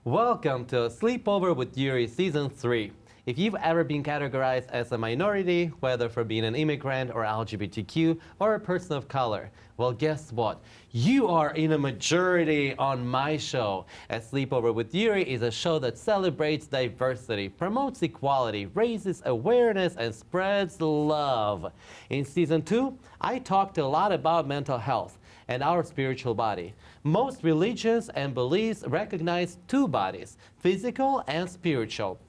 Welcome to Sleepover with Yuri Season 3. If you've ever been categorized as a minority, whether for being an immigrant or LGBTQ or a person of color, well, guess what? You are in a majority on my show. As Sleepover with Yuri is a show that celebrates diversity, promotes equality, raises awareness, and spreads love. In Season 2, I talked a lot about mental health and our spiritual body. Most religions and beliefs recognize two bodies, physical and spiritual,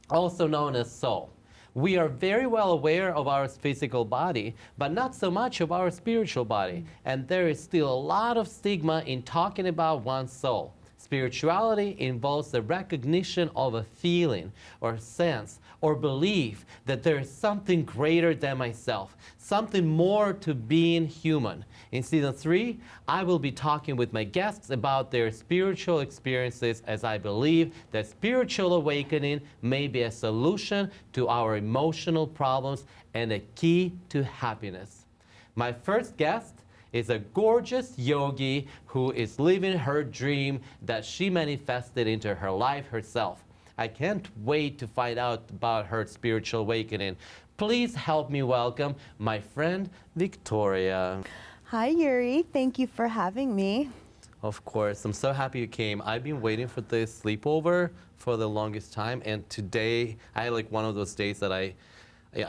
also known as soul. We are very well aware of our physical body, but not so much of our spiritual body. And there is still a lot of stigma in talking about one's soul. Spirituality involves the recognition of a feeling or sense or belief that there is something greater than myself, something more to being human. In Season 3, I will be talking with my guests about their spiritual experiences, as I believe that spiritual awakening may be a solution to our emotional problems and a key to happiness. My first guest is a gorgeous yogi who is living her dream that she manifested into her life herself. I can't wait to find out about her spiritual awakening. Please help me welcome my friend Victoria. Hi Yuri, thank you for having me. Of course, I'm so happy you came. I've been waiting for this sleepover for the longest time, and today I had like one of those days that I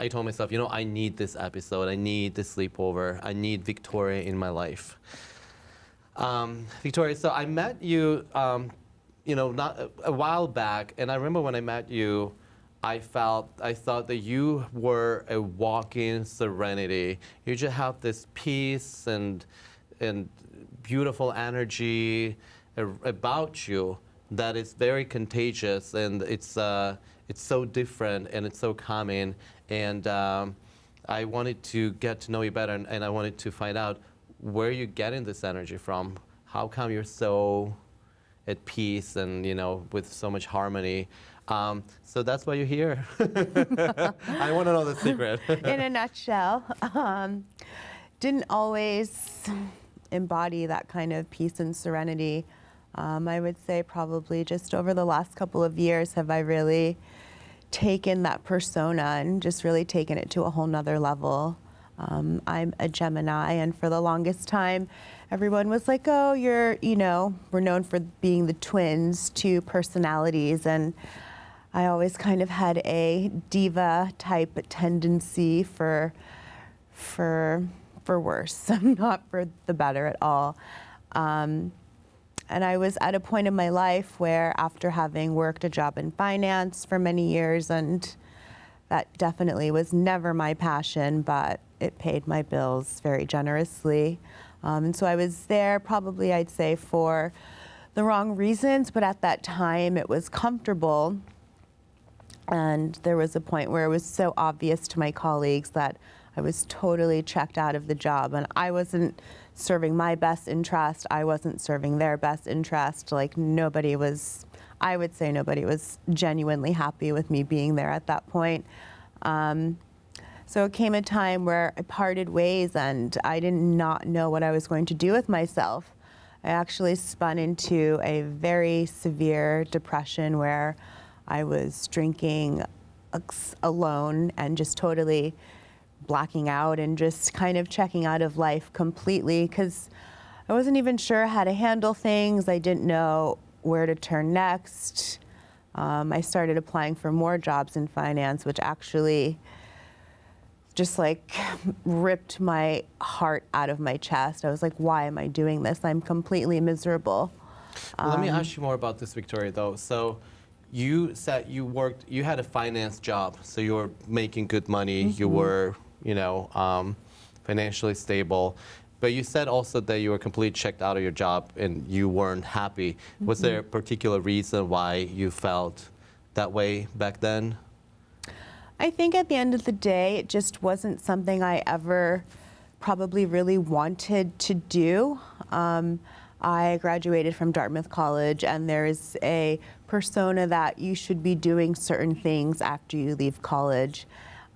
told myself, you know, I need this episode, I need this sleepover, I need Victoria in my life. Victoria, so I met you, not a while back, and I remember when I met you, I thought that you were a walking serenity. You just have this peace and beautiful energy about you that is very contagious, and it's so different and it's so calming. And I wanted to get to know you better, and I wanted to find out where you're getting this energy from. How come you're so at peace and, you know, with so much harmony? So that's why you're here. I want to know the secret. In a nutshell, didn't always embody that kind of peace and serenity. I would say probably just over the last couple of years have I really taken that persona and just really taken it to a whole nother level. I'm a Gemini, and for the longest time, everyone was like, oh, we're known for being the twins, two personalities, and I always kind of had a diva type tendency for worse, not for the better at all. And I was at a point in my life where, after having worked a job in finance for many years, and that definitely was never my passion, but it paid my bills very generously. And so I was there probably, I'd say, for the wrong reasons, but at that time it was comfortable. And there was a point where it was so obvious to my colleagues that I was totally checked out of the job, and I wasn't serving my best interest. I wasn't serving their best interest. Like, I would say nobody was genuinely happy with me being there at that point. So it came a time where I parted ways, and I did not know what I was going to do with myself. I actually spun into a very severe depression where I was drinking alone and just totally blacking out and just kind of checking out of life completely, because I wasn't even sure how to handle things. I didn't know where to turn next. I started applying for more jobs in finance, which actually just like ripped my heart out of my chest. I was like, why am I doing this? I'm completely miserable. Let me ask you more about this, Victoria, though. So you said you had a finance job, so you were making good money, you were, financially stable, but you said also that you were completely checked out of your job and you weren't happy. Was there a particular reason why you felt that way back then? I think at the end of the day, it just wasn't something I ever probably really wanted to do. I graduated from Dartmouth College, and there's a persona that you should be doing certain things after you leave college.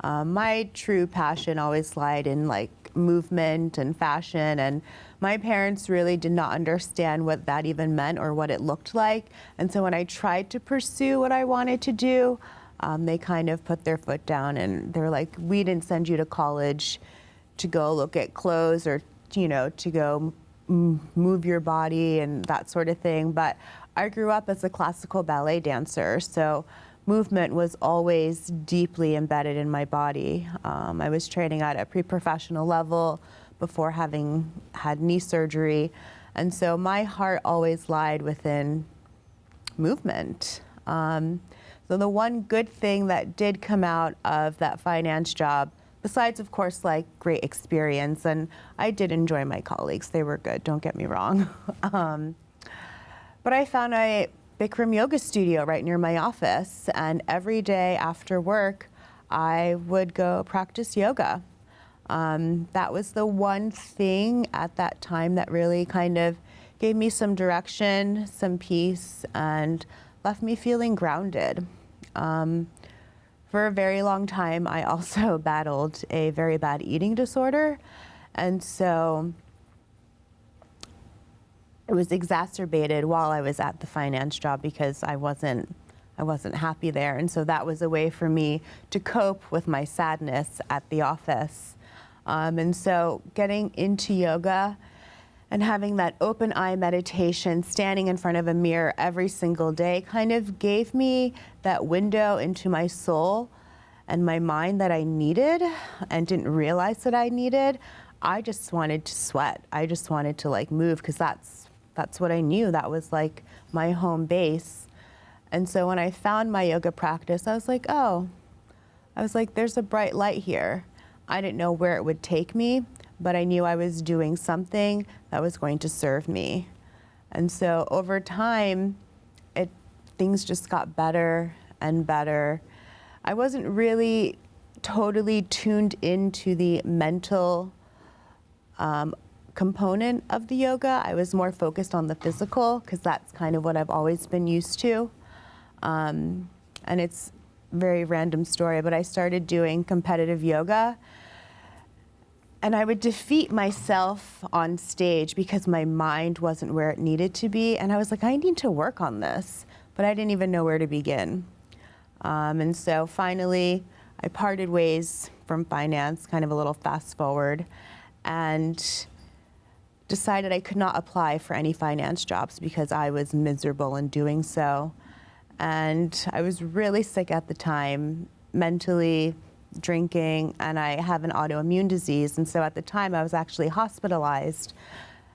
My true passion always lied in like movement and fashion, and my parents really did not understand what that even meant or what it looked like. And so when I tried to pursue what I wanted to do, they kind of put their foot down and they're like, we didn't send you to college to go look at clothes or, to go move your body and that sort of thing. But I grew up as a classical ballet dancer, so movement was always deeply embedded in my body. I was training at a pre-professional level before having had knee surgery. And so my heart always lied within movement. So the one good thing that did come out of that finance job, besides of course like great experience, and I did enjoy my colleagues, they were good, don't get me wrong. But I found a Bikram yoga studio right near my office, and every day after work, I would go practice yoga. That was the one thing at that time that really kind of gave me some direction, some peace, and left me feeling grounded. For a very long time, I also battled a very bad eating disorder, and so it was exacerbated while I was at the finance job because I wasn't happy there. And so that was a way for me to cope with my sadness at the office. And so getting into yoga and having that open eye meditation, standing in front of a mirror every single day kind of gave me that window into my soul and my mind that I needed and didn't realize that I needed. I just wanted to sweat. I just wanted to like move because that's what I knew. That was like my home base. And so when I found my yoga practice, I was like, there's a bright light here. I didn't know where it would take me, but I knew I was doing something that was going to serve me. And so over time, things just got better and better. I wasn't really totally tuned into the mental component of the yoga. I was more focused on the physical because that's kind of what I've always been used to. And it's a very random story, but I started doing competitive yoga and I would defeat myself on stage because my mind wasn't where it needed to be. And I was like, I need to work on this, but I didn't even know where to begin. And so finally I parted ways from finance, kind of a little fast forward, and decided I could not apply for any finance jobs because I was miserable in doing so. And I was really sick at the time, mentally, drinking, and I have an autoimmune disease. And so at the time I was actually hospitalized.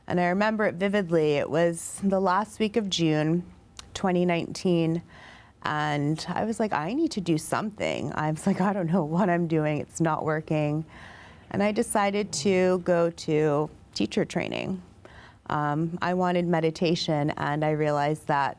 And I remember it vividly. It was the last week of June, 2019. And I was like, I need to do something. I was like, I don't know what I'm doing. It's not working. And I decided to go to teacher training. I wanted meditation, and I realized that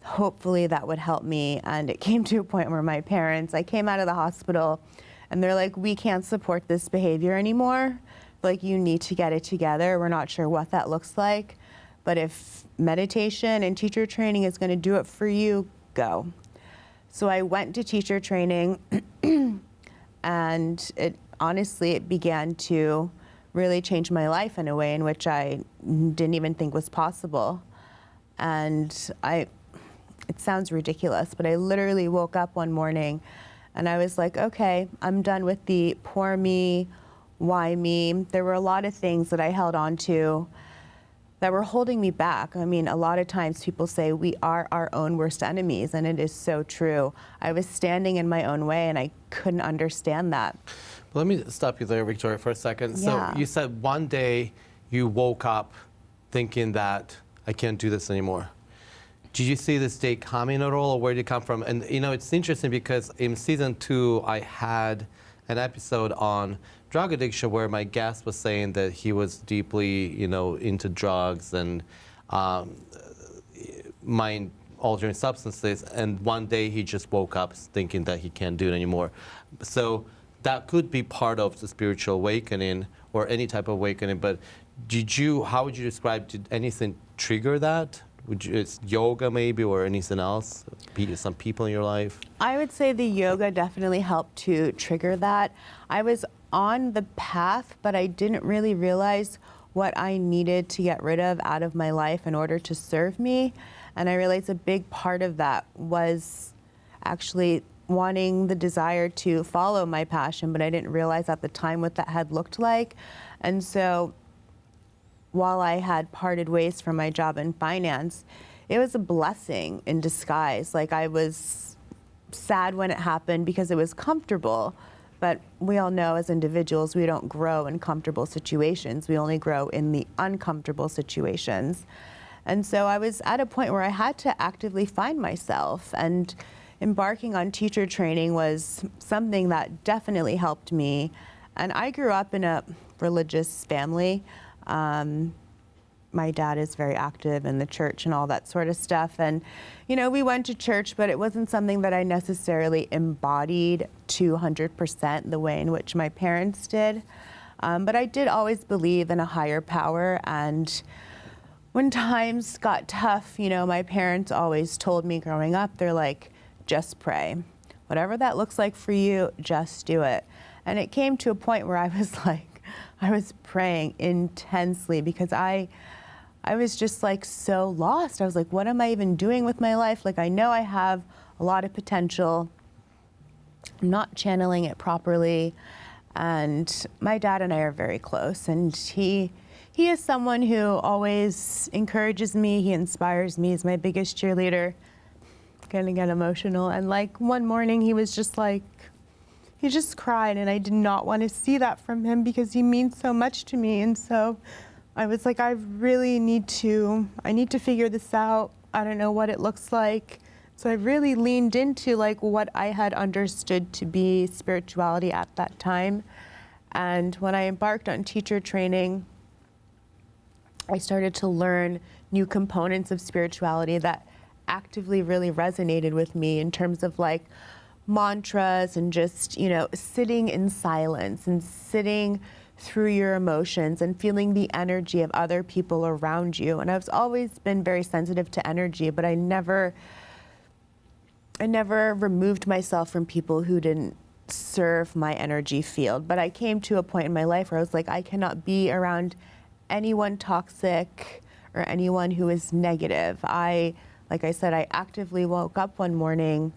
hopefully that would help me. And it came to a point where I came out of the hospital and they're like, we can't support this behavior anymore. Like, you need to get it together. We're not sure what that looks like, but if meditation and teacher training is going to do it for you, go. So I went to teacher training and it began to really changed my life in a way in which I didn't even think was possible. And it sounds ridiculous, but I literally woke up one morning and I was like, okay, I'm done with the poor me, why me. There were a lot of things that I held on to that were holding me back. I mean, a lot of times people say we are our own worst enemies, and it is so true. I was standing in my own way and I couldn't understand that. Let me stop you there, Victoria, for a second. Yeah. So you said one day you woke up thinking that I can't do this anymore. Did you see this day coming at all, or where did it come from? And it's interesting because in season 2, I had an episode on drug addiction where my guest was saying that he was deeply, into drugs and mind-altering substances, and one day he just woke up thinking that he can't do it anymore. So that could be part of the spiritual awakening or any type of awakening, but how would you describe, did anything trigger that? It's yoga maybe, or anything else? Some people in your life? I would say the yoga definitely helped to trigger that. I was on the path, but I didn't really realize what I needed to get rid of out of my life in order to serve me. And I realized a big part of that was actually wanting the desire to follow my passion, but I didn't realize at the time what that had looked like. And so while I had parted ways from my job in finance, it was a blessing in disguise. Like, I was sad when it happened because it was comfortable, but we all know as individuals, we don't grow in comfortable situations. We only grow in the uncomfortable situations. And so I was at a point where I had to actively find myself, and embarking on teacher training was something that definitely helped me. And I grew up in a religious family. My dad is very active in the church and all that sort of stuff. And, you know, we went to church, but it wasn't something that I necessarily embodied 200% the way in which my parents did. But I did always believe in a higher power. And when times got tough, you know, my parents always told me growing up, they're like, just pray. Whatever that looks like for you, just do it. And it came to a point where I was praying intensely because I was just like so lost. I was like, what am I even doing with my life? Like, I know I have a lot of potential. I'm not channeling it properly. And my dad and I are very close. And he is someone who always encourages me. He inspires me. He's my biggest cheerleader. Gonna get emotional. And like one morning he was just like, he just cried, and I did not want to see that from him because he means so much to me. And so I was like, I need to figure this out. I don't know what it looks like. So I really leaned into like what I had understood to be spirituality at that time. And when I embarked on teacher training, I started to learn new components of spirituality that actively really resonated with me in terms of like mantras and just, you know, sitting in silence and sitting through your emotions and feeling the energy of other people around you. And I've always been very sensitive to energy, but I never removed myself from people who didn't serve my energy field. But I came to a point in my life where I was like, I cannot be around anyone toxic or anyone who is negative. Like I said, I actively woke up one morning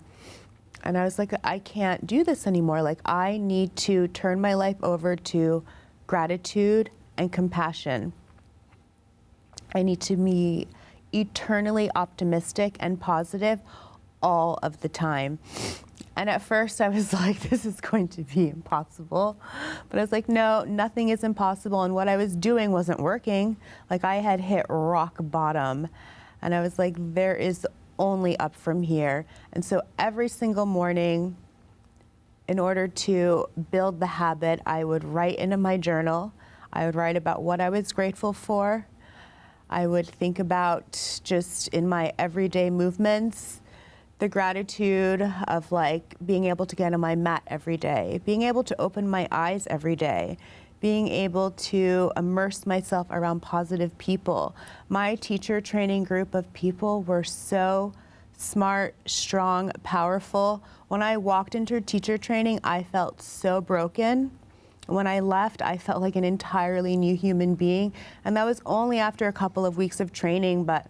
and I was like, I can't do this anymore. Like, I need to turn my life over to gratitude and compassion. I need to be eternally optimistic and positive all of the time. And at first I was like, this is going to be impossible. But I was like, no, nothing is impossible. And what I was doing wasn't working. Like, I had hit rock bottom. And I was like, there is only up from here. And so every single morning, in order to build the habit, I would write into my journal. I would write about what I was grateful for. I would think about just in my everyday movements, the gratitude of like being able to get on my mat every day, being able to open my eyes every day, being able to immerse myself around positive people. My teacher training group of people were so smart, strong, powerful. When I walked into teacher training, I felt so broken. When I left, I felt like an entirely new human being. And that was only after a couple of weeks of training, but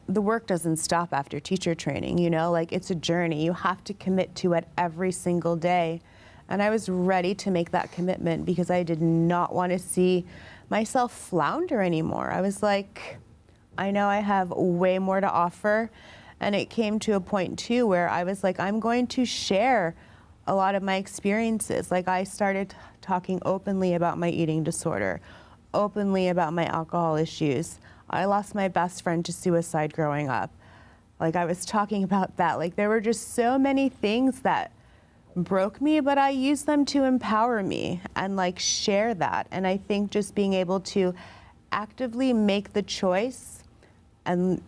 the work doesn't stop after teacher training, you know? Like, it's a journey. You have to commit to it every single day. And I was ready to make that commitment because I did not want to see myself flounder anymore. I was like, I know I have way more to offer. And it came to a point too where I was like, I'm going to share a lot of my experiences. Like, I started talking openly about my eating disorder, openly about my alcohol issues. I lost my best friend to suicide growing up. Like, I was talking about that. Like, there were just so many things that broke me, but I used them to empower me and like share that. And I think just being able to actively make the choice, and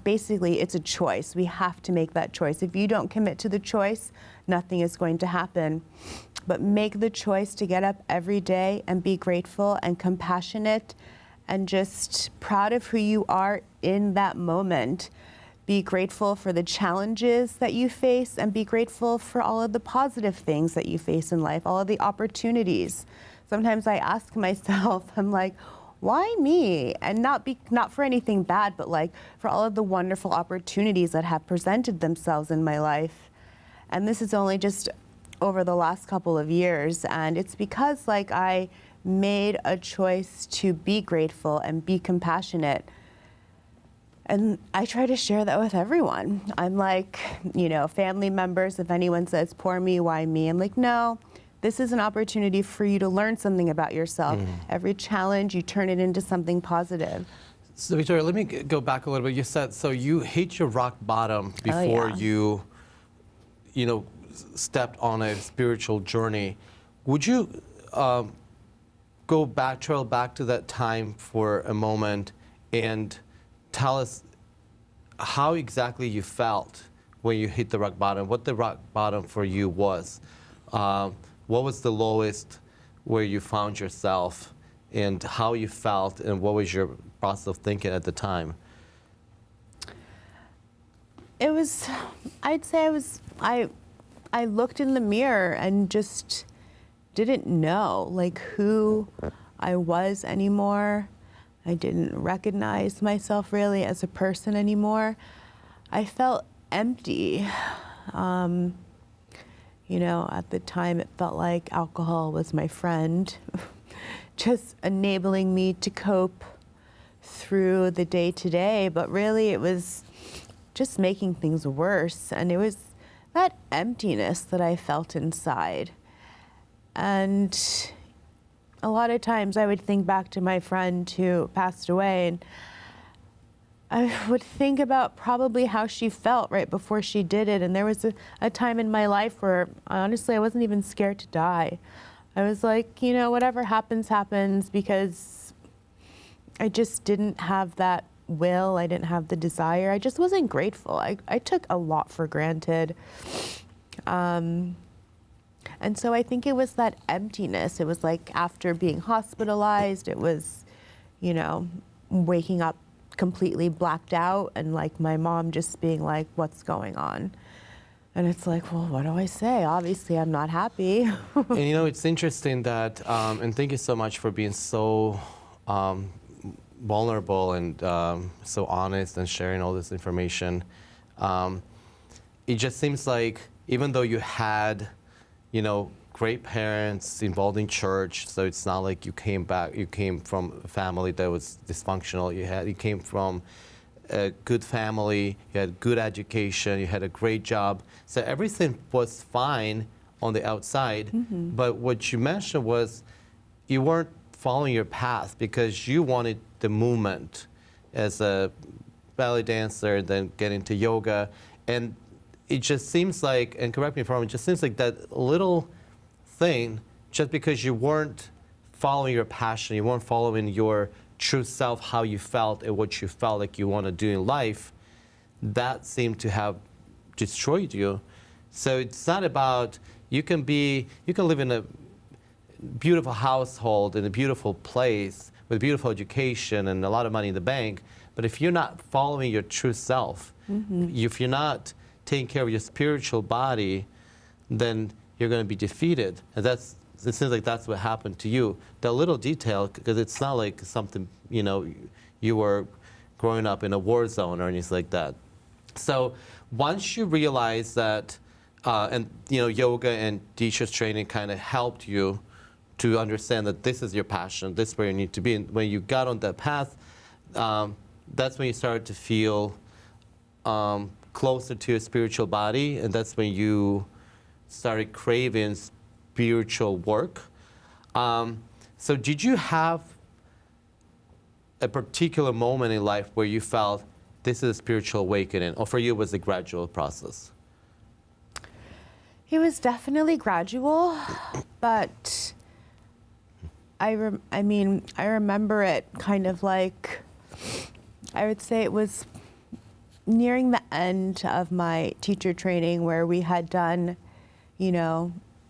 basically it's a choice. We have to make that choice. If you don't commit to the choice, nothing is going to happen. But make the choice to get up every day and be grateful and compassionate and just proud of who you are in that moment. Be grateful for the challenges that you face, and be grateful for all of the positive things that you face in life, all of the opportunities. Sometimes I ask myself, I'm like, why me? And not for anything bad, but like for all of the wonderful opportunities that have presented themselves in my life. And this is only just over the last couple of years, and it's because like I made a choice to be grateful and be compassionate. And I try to share that with everyone. I'm like, family members, if anyone says, poor me, why me? I'm like, no, this is an opportunity for you to learn something about yourself. Every challenge, you turn it into something positive. So Victoria, let me go back a little bit. You said, so you hit your rock bottom before you stepped on a spiritual journey. Would you trail back to that time for a moment and tell us how exactly you felt when you hit the rock bottom, what the rock bottom for you was. What was the lowest where you found yourself, and how you felt, and what was your process of thinking at the time? It was, I'd say I looked in the mirror and just didn't know like who I was anymore. I didn't recognize myself really as a person anymore. I felt empty. At the time it felt like alcohol was my friend, just enabling me to cope through the day to day, but really it was just making things worse. And it was that emptiness that I felt inside. And a lot of times I would think back to my friend who passed away, and I would think about probably how she felt right before she did it. And there was a time in my life where honestly I wasn't even scared to die. I was like, whatever happens, happens, because I just didn't have that will. I didn't have the desire. I just wasn't grateful. I took a lot for granted. And so I think it was that emptiness. It was like after being hospitalized, it was, waking up completely blacked out, and like my mom just being like, what's going on? And it's like, well, what do I say? Obviously, I'm not happy. And it's interesting that, and thank you so much for being so vulnerable and so honest and sharing all this information. It just seems like even though you had, great parents involved in church, so it's not like you came from a family that was dysfunctional. You came from a good family, you had good education, you had a great job. So everything was fine on the outside, but what you mentioned was you weren't following your path because you wanted the movement as a ballet dancer, then get into yoga. And it just seems like, and correct me if I'm wrong, it just seems like that little thing, just because you weren't following your passion, you weren't following your true self, how you felt and what you felt like you want to do in life, that seemed to have destroyed you. So it's not about, you can live in a beautiful household, in a beautiful place, with beautiful education and a lot of money in the bank, but if you're not following your true self, if you're not taking care of your spiritual body, then you're going to be defeated. And it seems like that's what happened to you. That little detail, because it's not like something, you were growing up in a war zone or anything like that. So once you realize that, and yoga and teacher's training kind of helped you to understand that this is your passion, this is where you need to be. And when you got on that path, that's when you started to feel closer to your spiritual body, and that's when you started craving spiritual work. So did you have a particular moment in life where you felt this is a spiritual awakening, or for you it was a gradual process? It was definitely gradual, but I remember it kind of like, I would say it was nearing the end of my teacher training, where we had done,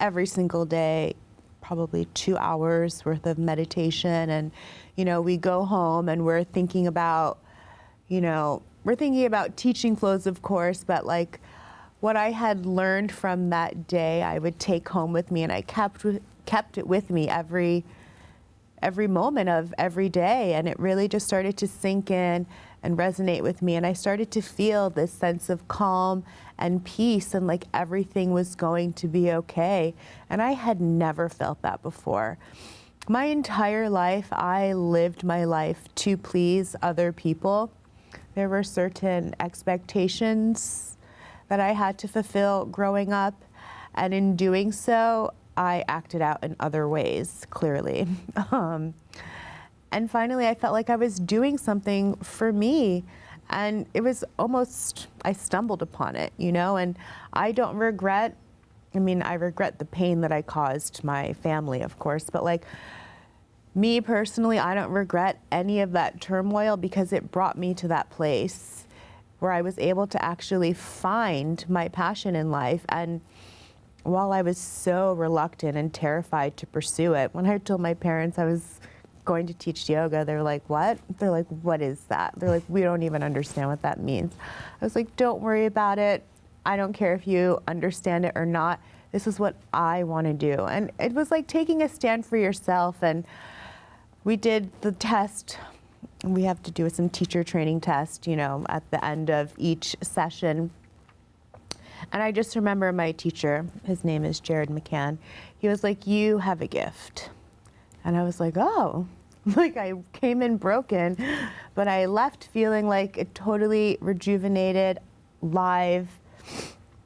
every single day, probably 2 hours worth of meditation and we go home and we're thinking about, we're thinking about teaching flows, of course, but like what I had learned from that day, I would take home with me, and I kept it with me every moment of every day, and it really just started to sink in and resonate with me, and I started to feel this sense of calm and peace, and like everything was going to be okay, and I had never felt that before. My entire life, I lived my life to please other people. There were certain expectations that I had to fulfill growing up, and in doing so, I acted out in other ways, clearly. And finally, I felt like I was doing something for me, and it was almost, I stumbled upon it, and I don't regret, I regret the pain that I caused my family, of course, but like, me personally, I don't regret any of that turmoil because it brought me to that place where I was able to actually find my passion in life. And while I was so reluctant and terrified to pursue it, when I told my parents I was going to teach yoga, they were like, what? They're like, what is that? They're like, we don't even understand what that means. I was like, don't worry about it. I don't care if you understand it or not. This is what I want to do. And it was like taking a stand for yourself. And we did the test. We have to do some teacher training test, at the end of each session. And I just remember my teacher, his name is Jared McCann, he was like, you have a gift. And I was like, oh, like I came in broken, but I left feeling like a totally rejuvenated, live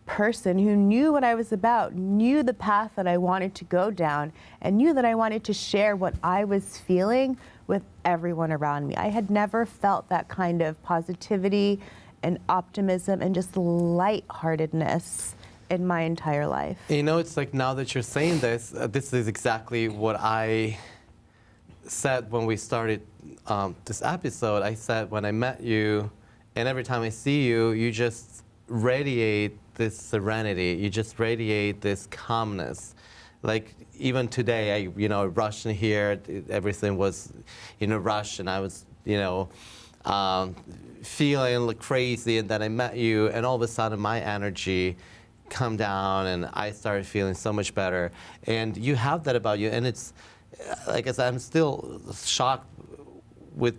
person who knew what I was about, knew the path that I wanted to go down, and knew that I wanted to share what I was feeling with everyone around me. I had never felt that kind of positivity and optimism and just lightheartedness in my entire life. It's like now that you're saying this, this is exactly what I said when we started this episode. I said when I met you, and every time I see you, you just radiate this serenity. You just radiate this calmness. Like even today, I rushed in here. Everything was in a rush, and I was feeling like crazy. And then I met you, and all of a sudden my energy come down, and I started feeling so much better. And you have that about you, and it's like I said, I'm still shocked with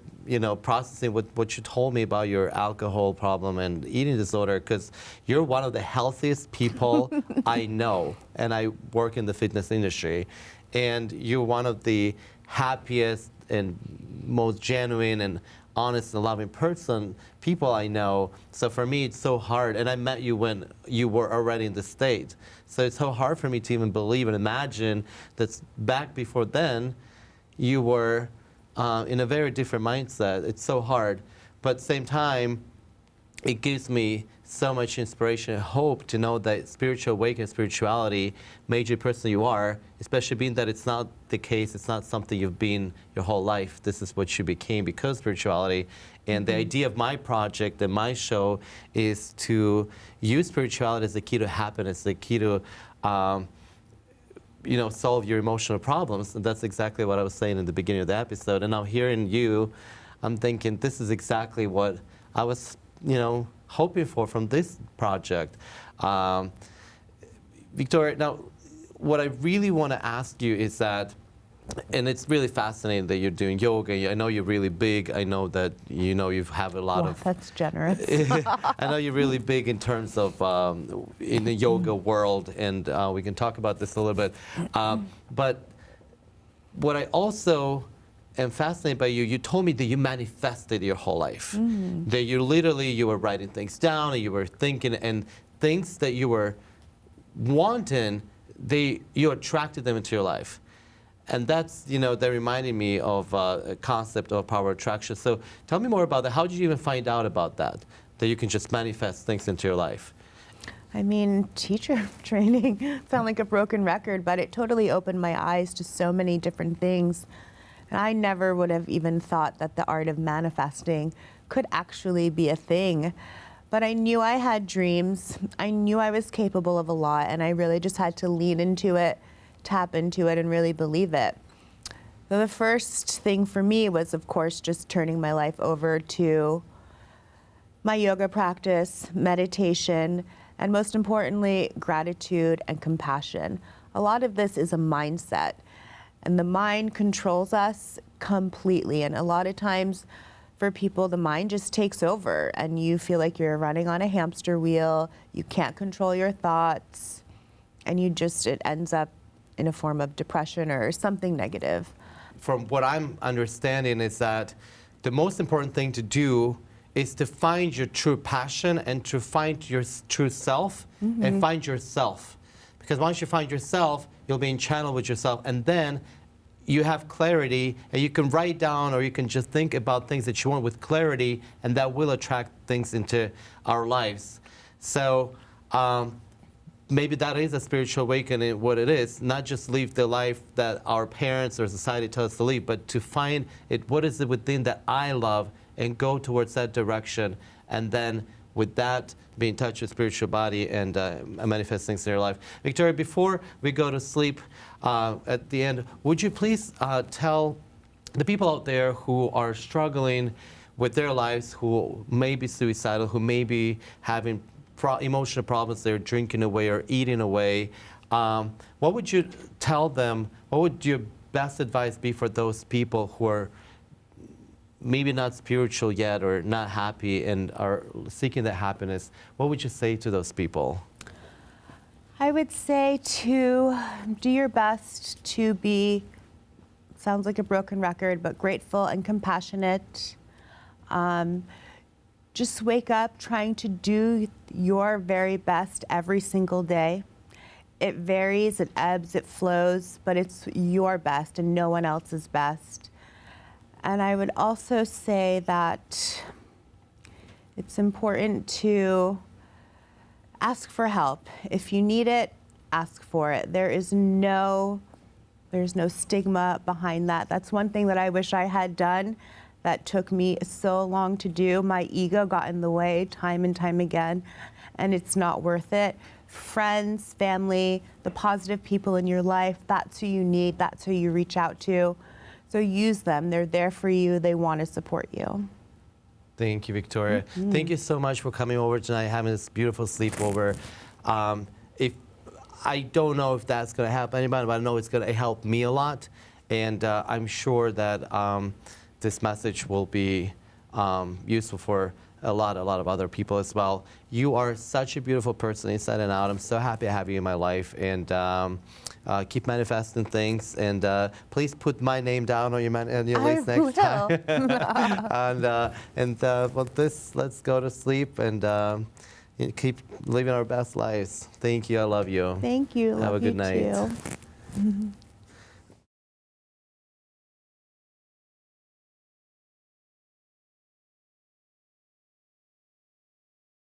processing what you told me about your alcohol problem and eating disorder, because you're one of the healthiest people I know, and I work in the fitness industry, and you're one of the happiest and most genuine and honest and loving people I know. So for me, it's so hard, and I met you when you were already in the state, so it's so hard for me to even believe and imagine that back before then you were in a very different mindset. It's so hard, but at the same time, it gives me so much inspiration and hope to know that spiritual awakening, spirituality made you the person you are, especially being that it's not the case, it's not something you've been your whole life. This is what you became because of spirituality. And the idea of my project and my show is to use spirituality as the key to happiness, the key to solve your emotional problems. And that's exactly what I was saying in the beginning of the episode. And now hearing you, I'm thinking this is exactly what I was, hoping for from this project. Victoria, now what I really want to ask you is that, and it's really fascinating that you're doing yoga. I know you're really big. I know that you have a lot of. That's generous. I know you're really big in terms of in the yoga world, and we can talk about this a little bit. But what I also am fascinated by you told me that you manifested your whole life. That you were writing things down, and you were thinking, and things that you were wanting, you attracted them into your life. And that's, that reminded me of a concept of power attraction. So tell me more about that. How did you even find out about that you can just manifest things into your life? Teacher training, sound like a broken record, but it totally opened my eyes to so many different things. And I never would have even thought that the art of manifesting could actually be a thing. But I knew I had dreams. I knew I was capable of a lot, and I really just had to lean into it, tap into it, and really believe it. So the first thing for me was, of course, just turning my life over to my yoga practice, meditation, and most importantly, gratitude and compassion. A lot of this is a mindset, and the mind controls us completely. And a lot of times for people, the mind just takes over and you feel like you're running on a hamster wheel, you can't control your thoughts, and it ends up in a form of depression or something negative. From what I'm understanding is that the most important thing to do is to find your true passion and to find your true self and find yourself. Because once you find yourself, you'll be in channel with yourself, and then you have clarity, and you can write down or you can just think about things that you want with clarity, and that will attract things into our lives. So maybe that is a spiritual awakening, what it is, not just live the life that our parents or society tell us to live, but to find it, what is it within that I love, and go towards that direction, and then with that, be in touch with spiritual body and manifest things in your life. Victoria, before we go to sleep at the end, would you please tell the people out there who are struggling with their lives, who may be suicidal, who may be having emotional problems, they're drinking away or eating away, what would you tell them? What would your best advice be for those people who are maybe not spiritual yet or not happy and are seeking that happiness? What would you say to those people? I would say to do your best to be, sounds like a broken record, but grateful and compassionate. Just wake up trying to do your very best every single day. It varies, it ebbs, it flows, but it's your best and no one else's best. And I would also say that it's important to ask for help. If you need it, ask for it. There's no stigma behind that. That's one thing that I wish I had done that took me so long to do. My ego got in the way time and time again, and it's not worth it. Friends, family, the positive people in your life, that's who you need, that's who you reach out to. So use them. They're there for you. They want to support you. Thank you, Victoria. Thank you so much for coming over tonight, having this beautiful sleepover. If I don't know if that's going to help anybody, but I know it's going to help me a lot. And I'm sure that this message will be useful for a lot of other people as well. You are such a beautiful person inside and out. I'm so happy to have you in my life. And keep manifesting things, and please put my name down on your list next time. Well, let's go to sleep and keep living our best lives. Thank you. I love you. Thank you. Have a good night. Too.